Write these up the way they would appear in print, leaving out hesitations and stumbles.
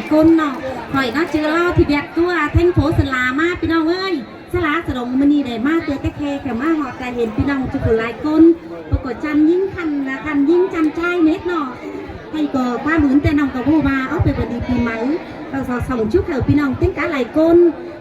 ายคนเนาะหอยน่าเจอเล่าที่แบบตัวแท่งโผสลามาพี่น้องเอ้ยสลาสรงมันนี่ได้มาเตะแค่แค่มาหอแต่เห็นพี่น้องจุกหลายคนปรากฏจันยิ่งคันนะคันยิ่งจันใจเม็ดเนาะให้ก็ความหืนแต่น้องกับผู้มาเอาไปบดีปีใหม่เราส่งชุดเถอะพี่น้องติ้งกะหลายคน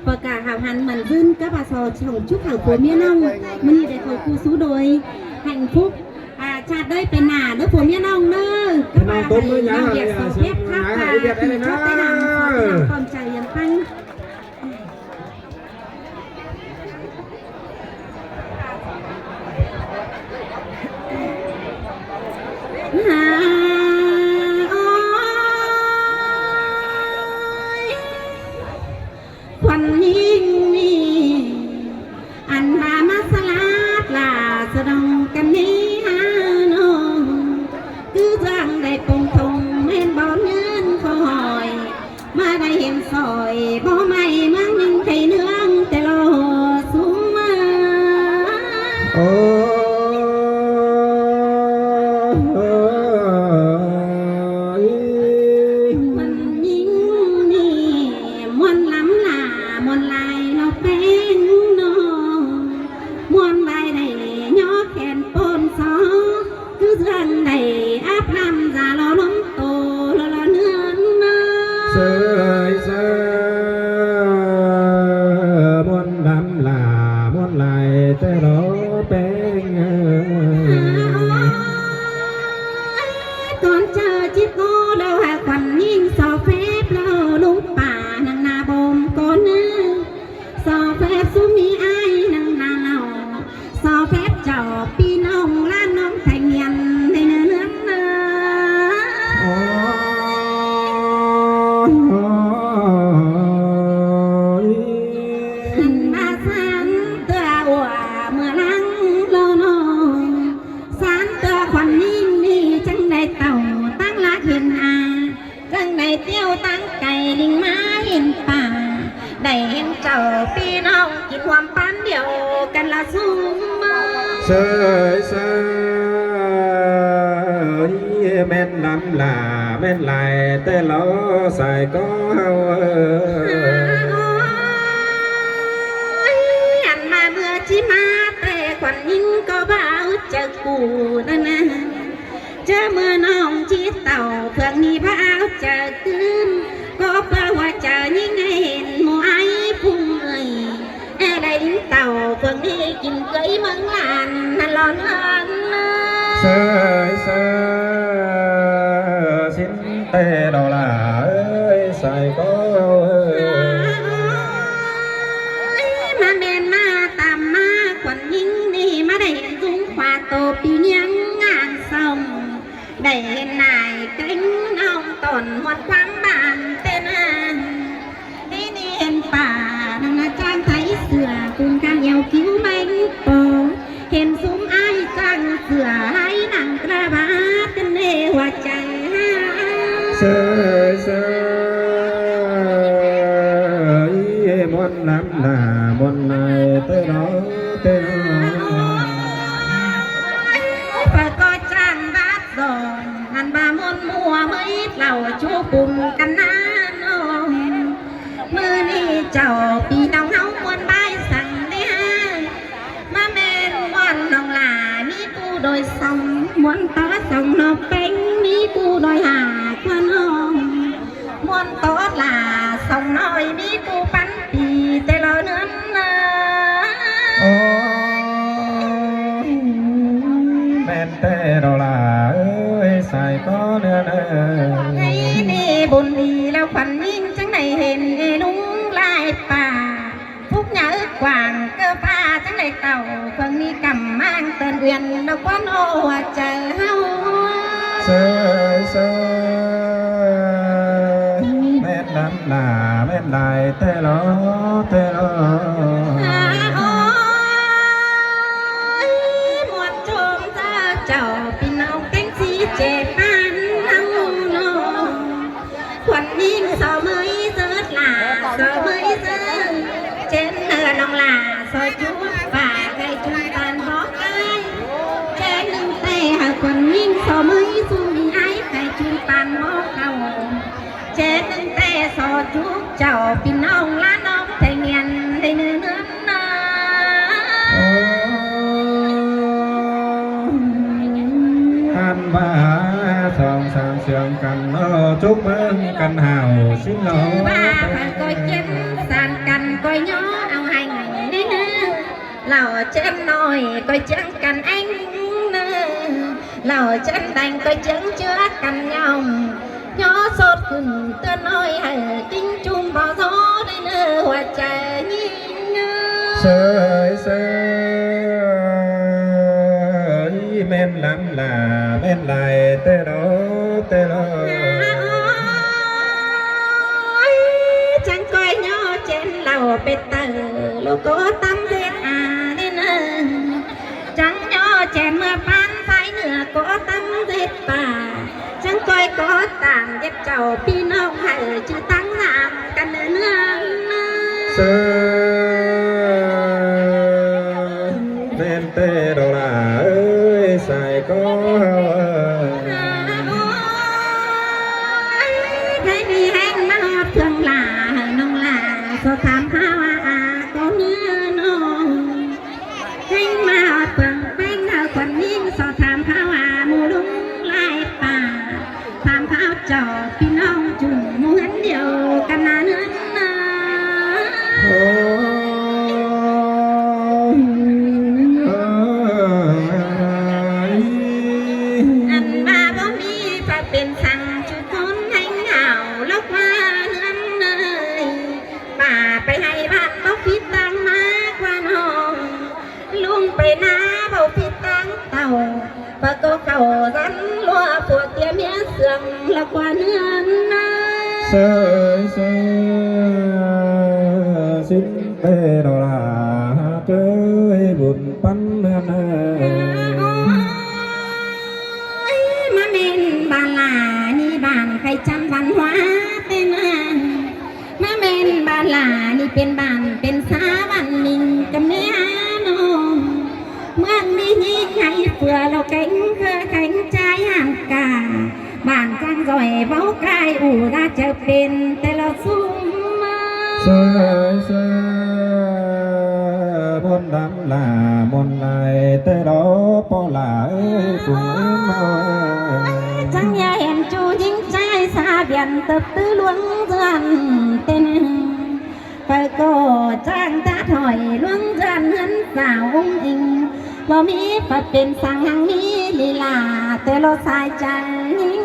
ประกาศหาหันเหมือนขึ้นก็มาส่งชุดเถอะผัวเมียน้องมันนี่ได้เขาคู่สู้โดยแห่งฟุกชาติได้เป็นหนาเด้อผัวเมียน้องเด้อก็มาให้น้องเดียดโซเฟียครับชอบได้นางความใจยันตั้งควันยิ่งนี่อันมามาสลาดลาสะดองกันนี้ฮะน้องคือจังได้ปงทงแม่นบ่เงินคอยมาได้เห็นซอยบ่ไม่มั่งยังไข่เนื้องแต่รอสูงมามันยิ่งนี่มวนล้ำหน้ามวนลายเราเป็นน้องมวนลายได้ย่อแขนปนซอคือเรื่องใดอาบน้ำจะรอล้มโตรอเนื้อเสยเสยมวนล้ำหน้ามวนลายแต่เราเป็นตอนเจอจิตโง่เราหาควันยิ่งสอเฟบเราลุงป่านังนาบมก่อนนึงสอเฟบสุมีไอ้นังนาเราสอเฟบจอบปีน้องล้านน้องไทยเงียนในเนื้อเนื้อมาสันตัวอัวเมื่อลังโลโนสันตัวควันยิ่งนี่จังได้เต่าตั้งลักเห็นอาจังได้เตี้ยวตั้งไก่ลิงมาเห็นป่าได้เห็นเจ้าพี่น้องกินความปันเดียวกันละสูงมาเสยเสยแม่นลำลาแม่นลายแต่เราใส่ก็เฮาอันมาเมื่อชิมาแต่ควันยิ่งก็บ้าเจอกูนั่นนะเจอเมื่อน้องชีเต่าเพื่อนมีพระเอาเจอขึ้นก็เพื่อว่าเจอยิ่งให้เห็นหมูไอ้พุ่งเอ่ยได้ดิ้งเต่าเพื่อนนี้กินเกยเมืองลานนั่นร้อนเสยเสยสิ้นเตะดอลาเอ้ยใส่ก็มาเมนมาตามมาควันยิ่งนี่มาได้เห็นสูงขวาโตปีเนียงงานส่งได้เห็นนายเก่งน้องตนหมดความบานเต้นนี่นี่เห็นป่านังนาจางไทยเสือคุณกางเยาคิ้วแมงโปเห็นซุ้มไอ้จังเสือให้หนังกระบาดเป็นเนวใจเสยเสยมวนน้ำหน้ามวนในเต้นเต้นปะก็จังบาดดอนหันบามวนมัวไม่เหล่าชูปุ่มกันนานมือนี่เจ้าปีน้องเฮามวนใบสั่งได้มาเมนวันน้องลามีกูโดยส่งมวนต่อส่งนกเป็นมีกูโดยหาควันห้องมวนต่อลาส่งน้อยมีกูปันปีแต่เราเนื้อแม่นแต่เราลาเอ้ยใส่ก็เนื้อนี่บุญดีแล้วควันยิ่งจังไหนเห็นนุ่งลายป่าทุกหยาอึกกว่างเกลือป้าจังไหนเต่าเพิ่งมีกำมั่งเตือนเวียนดอกวันโอ้เจอเฮาเสยเสยแม่น้ำหน้าแม่ลายแต่เราแต่เราหมวดโจมเจ้าพี่น้องแก๊งสีเจ็บปันน้ำนองควันยิ่งสาวเมยเสิร์ชลาสาวเมยเสิร์ชเจนเนื้อน้องลาซอยจุ๊บป่าไก่จุ๊บตันหอกไก่แค่หนึ่งแต่หากควันยิ่งสาวเมยสุ่มไอ้ไก่จุ๊บตันหอกเก่าเจ chế nâng tê so chúc chào pin ông lá nông thầy nghiền đây nữa nữa an ba song sang sương cần chúc mừng cần hào xin lỗi ba phải coi chém sàn cành coi nhó ao hành đi nữa lò chém nồi coi chém cành anh lò chém đành coi chém chưa cành nhau nhó sốt khừng tơ nồi hở kinh chum bao gió đi nữa hoa trời nhìn sơi men lắm là men lại tê đó chẳng coi nhó trên lầu bê tờ lô có tắm giết à đi nữa chẳng nhó chèn mưa pan phải nữa có tắm giết bà chẳng coi có tàn giết chầu pi nông hay chứ tăng làm căn nữa men tê đó là ơi xài có thấy đi hẹn mà thường là nông là có tham khảo có nữa nông hẹn mà thường bên nào còn nhìn so tham khảo mù đúng lại bà tham khảo trò pi nông chung muốn điều căn nữa anh ba bố mi phảiเป็นสั่งจุดต้นให้เหงาแล้วว่าเรื่องเลยป่าไปให้บ้านเขาพิดตังมากกว่าน้องลุงไปนาเบาพิดตังเต่าปะก็เก่ารันลัวปวดเตี้ยเมียเสื่องแล้วกว่าเนื้อนะ xin tê đó là chơi buồn bắn nênมาเมนบาลานี่บ้านใครจำวันhóaเป็นมาเมนบาลานี่เป็นบ้านเป็นสาวันนิ่งกับเนื้อน้องเมืองนี้ยิ่งใหญ่เผื่อเราแข็งเคยแข็งใจห่างกาบ้านจังจ่อยเบาไกลอู่ราจะเป็นแต่เราสู้มา môn đám là môn này tê đó po là ơi cùng em chẳng nhà em chú dính trai xa biển tập tư luôn dần tên phải cổ trang ta hỏi luôn dần hân xảo ung hình lo mi phảiเป็นsang hàng mi lì là tê lo sai chẳng nhìn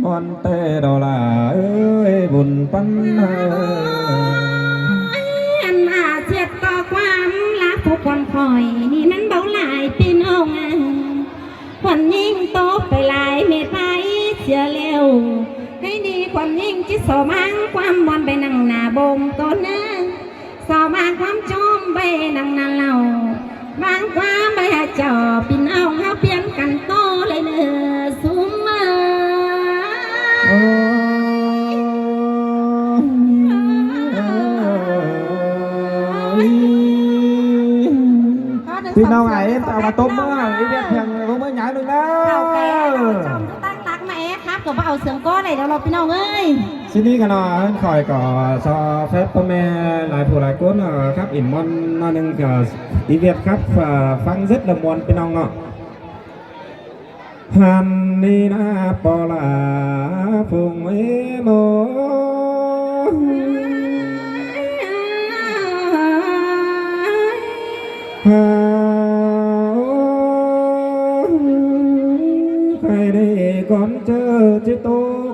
môn tê đó là ơi buồn bắn anh mà triệt toความรักผู้คนคอยนี่นั้นเบาหลายพี่น้องคนยิ่งโตไปหลายเมตรไปเสียเร็วให้ดีคนยิ่งจิตสมังความบอลไปนั่งหน้าบงก็นะสอบางความจมไปนั่งหน้าเหล่าบางความไปหาจอพี่น้องเขาเปลี่ยนกันโตเลยเนื้อสูงมาพี่น้องไอ้เอามาต้มเมื่อไอ้เด็กเพียงเขาเมื่อหยาหนึ่งแล้ว ตั้งตักมาเอ๊ะครับก็มาเอาเสียงก้อนไหนเดี๋ยวเราพี่น้องเอ้ย xin đi cái nào khỏi có cho phépพ่อแม่หลายผู้หลายคนครับอินมอนนอนหนึ่งกับอีเวียดครับฟังrất là mòn พี่น้องเนาะฮันนี่นะปอลาฟุงเอโมใครได้ก่อนเจอจิโต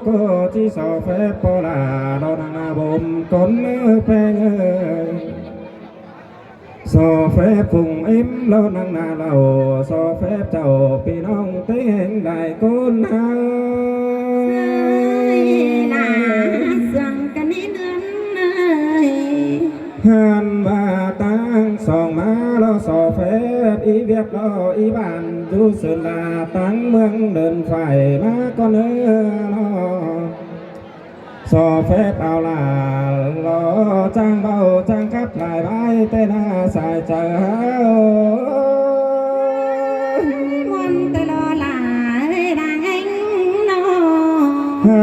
ก็ที่สอแฟปอลาเราดังนาบมก่อนเมื่อแพงสอแฟฟุงเอ็มเราดังนาเราสอแฟเจ้าพี่น้องเต้งได้คนหาเสียงกันนี่เดือนเลย หันว่าตั้งสองมาเราสอแฟอีเวียดเราอีบ้านดูสุลาตั้งเมืองเดินไฟมาก็เนื้อสอแฟเอาลารอจ้างเบาจ้างกับหลายใบเต้นหาสายเจอวันแต่ละ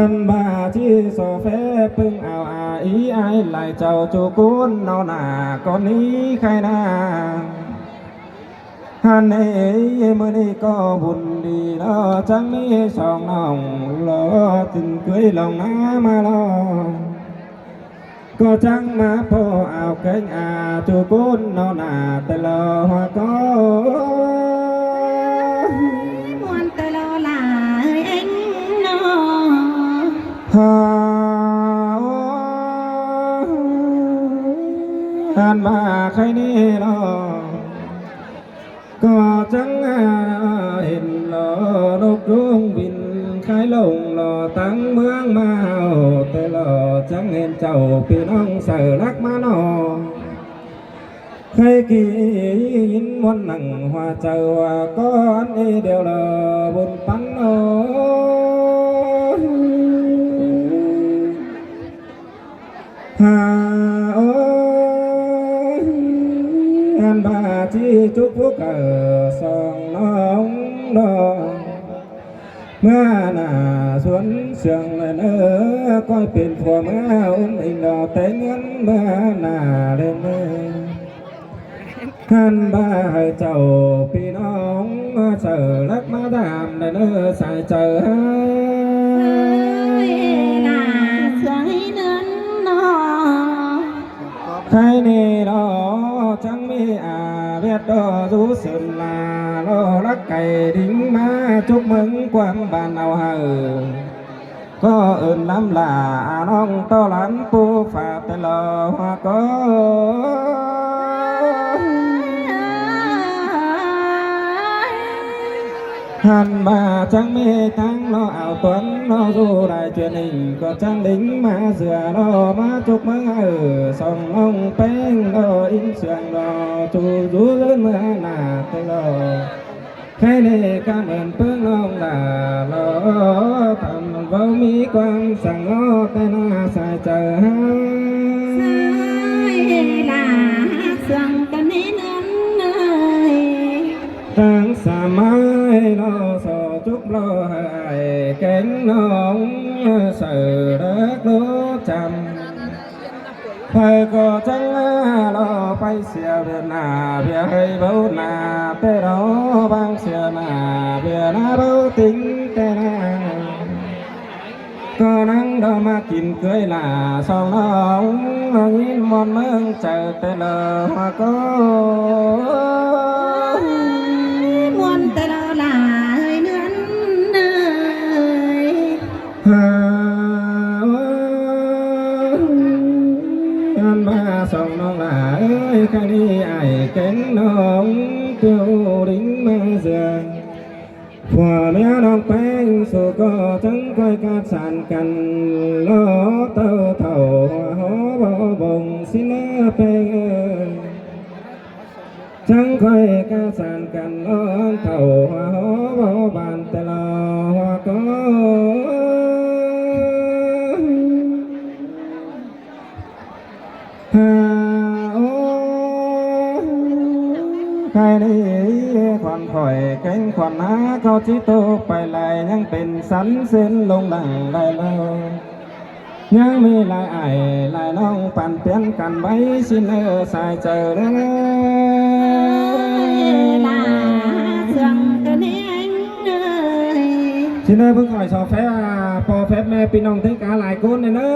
Hàn bà chi so phép bưng ảo ý ai lại chào chú cún nó nà con ý khai na Hàn ấy mới đi có buồn đi lo chẳng mi sòng lòng lo tình cưới lòng ná mà lo có chẳng má po ảo cánh chú cún nó nà tay lo hoa có muôn tay lo là anh nó Hàn mà khai ni lo có chẳng hình lo đốt rung bình khai lồng lo tăng mương màu tê lo chẳng hình chầu pi nông sở lắc má nó khai kỳ in muôn nặng hoa chầu có anh đi đều là buồn bắn Hàn bà chi chúc phúc ở sòng nóng đó mưa nà xuống sương lên coi biển phùa mưa ôm hình đỏ tế ngân mưa nà lên Hàn bà hơi chầu pi nóng chờ lắc má đàm lên xài chờ khai ni đó chẳng mi biết đó rú sườn là lo lắc cày đính má chúc mừng quang bàn nào hờ có ơn lắm là nong to lắm pu phà tên lo hoa có Hàn bà chẳng mê tăng lo ảo tuấn lo du đài truyền hình có trang đính má dừa lo má chúc mừng ở sòng ông bánh lo in sườn lo chú rú lớn mưa nà tê lo khai nê cảm ơn phương ông là lo thầm vô mỹ quan sang lo cái nó xài chờ là sương cái nến ơi tháng xa mai lo sò chúc lo hại cánh nóng sợ đất lúa chầm phải có chẳng lo phải xìa việt nà bia hay bấu nà tê đó bang xìa nà bia nà bấu tính tê nà có nắng đó mà kín cưới là song nóng nhìn mòn mương chờ tê lờ hoa có muôn tay lo là hơi nướng ơi Hàn bà sòng nó là ơi khai đi ai cánh nóng tiêu đính mang giường phùa mía nong bánh số có trắng quay cát sàn cằn lo tơ thầu hoa hó bó bồng xin bánh trắng quay cát sàn cằn lo thầu hoa hó bó bàn tê lo hoa có khai đi khoan khỏi cánh khoan ná có chí tôไปlạiยังเป็นสันเส้นลงดังได้แล้วยังมีลายไอลายน้องปั่นเปลี่ยนกันไว้สิเนอสายเจอแล้ว là sương cái nến ơi สิเนอเพิ่งคอยสอบแฟพอแฟแม่พี่น้องถึงกาหลายคนเลยเนอ